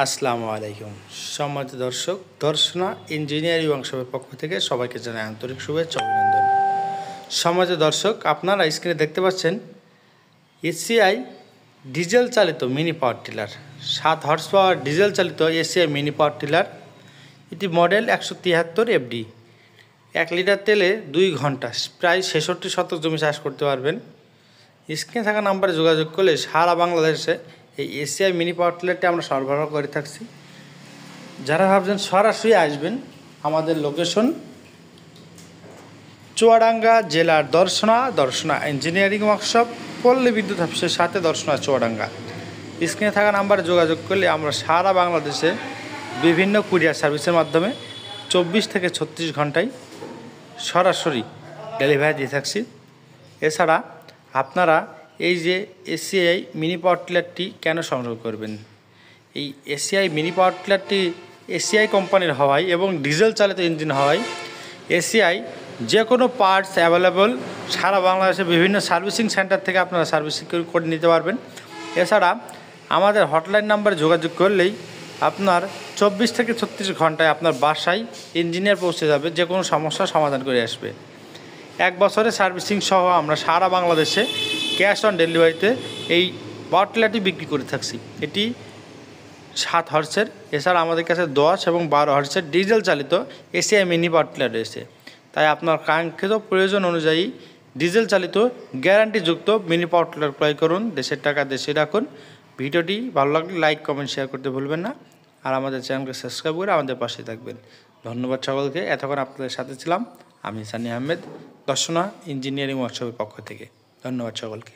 আসসালামু আলাইকুম সম্মানিত দর্শক, দর্শনা ইঞ্জিনিয়ারিং ওয়ার্কশপের পক্ষ থেকে সবাইকে জানাই আন্তরিক শুভেচ্ছা অভিনন্দন। সম্মানিত দর্শক, আপনারা স্ক্রিনে দেখতে পাচ্ছেন এসিআই ডিজেল চালিত mini power tiller, 7 horse power diesel চালিত এসিআই মিনি পাওয়ার টিলার। এটি মডেল 173 এফডি। 1 লিটার তেলে 2 ঘন্টা প্রায় 66 শতক জমি চাষ করতে পারবেন। স্ক্রিনে থাকা নাম্বারে যোগাযোগ করলে সারা বাংলাদেশে এই এসিআই মিনি পাওয়ার টিলারটি আমরা সরবরাহ করে থাকছি। যারা ভাবছেন সরাসরি আসবেন, আমাদের লোকেশন চুয়াডাঙ্গা জেলার দর্শনা ইঞ্জিনিয়ারিং ওয়ার্কশপ, পল্লী বিদ্যুৎ অফিসের সাথে দর্শনা চুয়াডাঙ্গা। স্ক্রিনে থাকা নাম্বারে যোগাযোগ করলে আমরা সারা বাংলাদেশে বিভিন্ন কুরিয়ার সার্ভিসের মাধ্যমে 24 থেকে 36 ঘন্টায় সরাসরি ডেলিভারি দিয়ে থাকছি। এছাড়া আপনারা এই যে এসিআই মিনি পাওয়ার টিলারটি কেন সংগ্রহ করবেন? এই এসিআই মিনি পাওয়ার টিলারটি এসিআই কোম্পানির হওয়ায় এবং ডিজেল চালিত ইঞ্জিন হওয়ায় এসিআই যে কোনো পার্টস অ্যাভেলেবল সারা বাংলাদেশে বিভিন্ন সার্ভিসিং সেন্টার থেকে আপনারা সার্ভিসিং করে নিতে পারবেন। এছাড়া আমাদের হটলাইন নাম্বারে যোগাযোগ করলেই আপনার 24 থেকে 36 ঘন্টায় আপনার বাসায় ইঞ্জিনিয়ার পৌঁছে যাবে, যে কোনো সমস্যার সমাধান করে আসবে। 1 বছরের সার্ভিসিং সহ আমরা সারা বাংলাদেশে ক্যাশ অন ডেলিভারিতে এই পাওয়ার টিলারটি বিক্রি করে থাকছি। এটি 7 হর্সের। এছাড়া আমাদের কাছে 10 এবং 12 হর্সের ডিজেল চালিত এসিআই মিনি পাওয়ার টিলার রয়েছে। তাই আপনার কাঙ্ক্ষিত প্রয়োজন অনুযায়ী ডিজেল চালিত গ্যারান্টিযুক্ত মিনি পাওয়ার টিলার ক্রয় করুন। দেশের টাকা দেশে রাখুন। ভিডিওটি ভালো লাগলে লাইক, কমেন্ট, শেয়ার করতে ভুলবেন না। আর আমাদের চ্যানেলকে সাবস্ক্রাইব করে আমাদের পাশে থাকবেন। ধন্যবাদ সকলকে। এতক্ষণ আপনাদের সাথে ছিলাম আমি সানি আহমেদ, দর্শনা ইঞ্জিনিয়ারিং ওয়ার্কশপের পক্ষ থেকে। ধন্যবাদ সকলকে।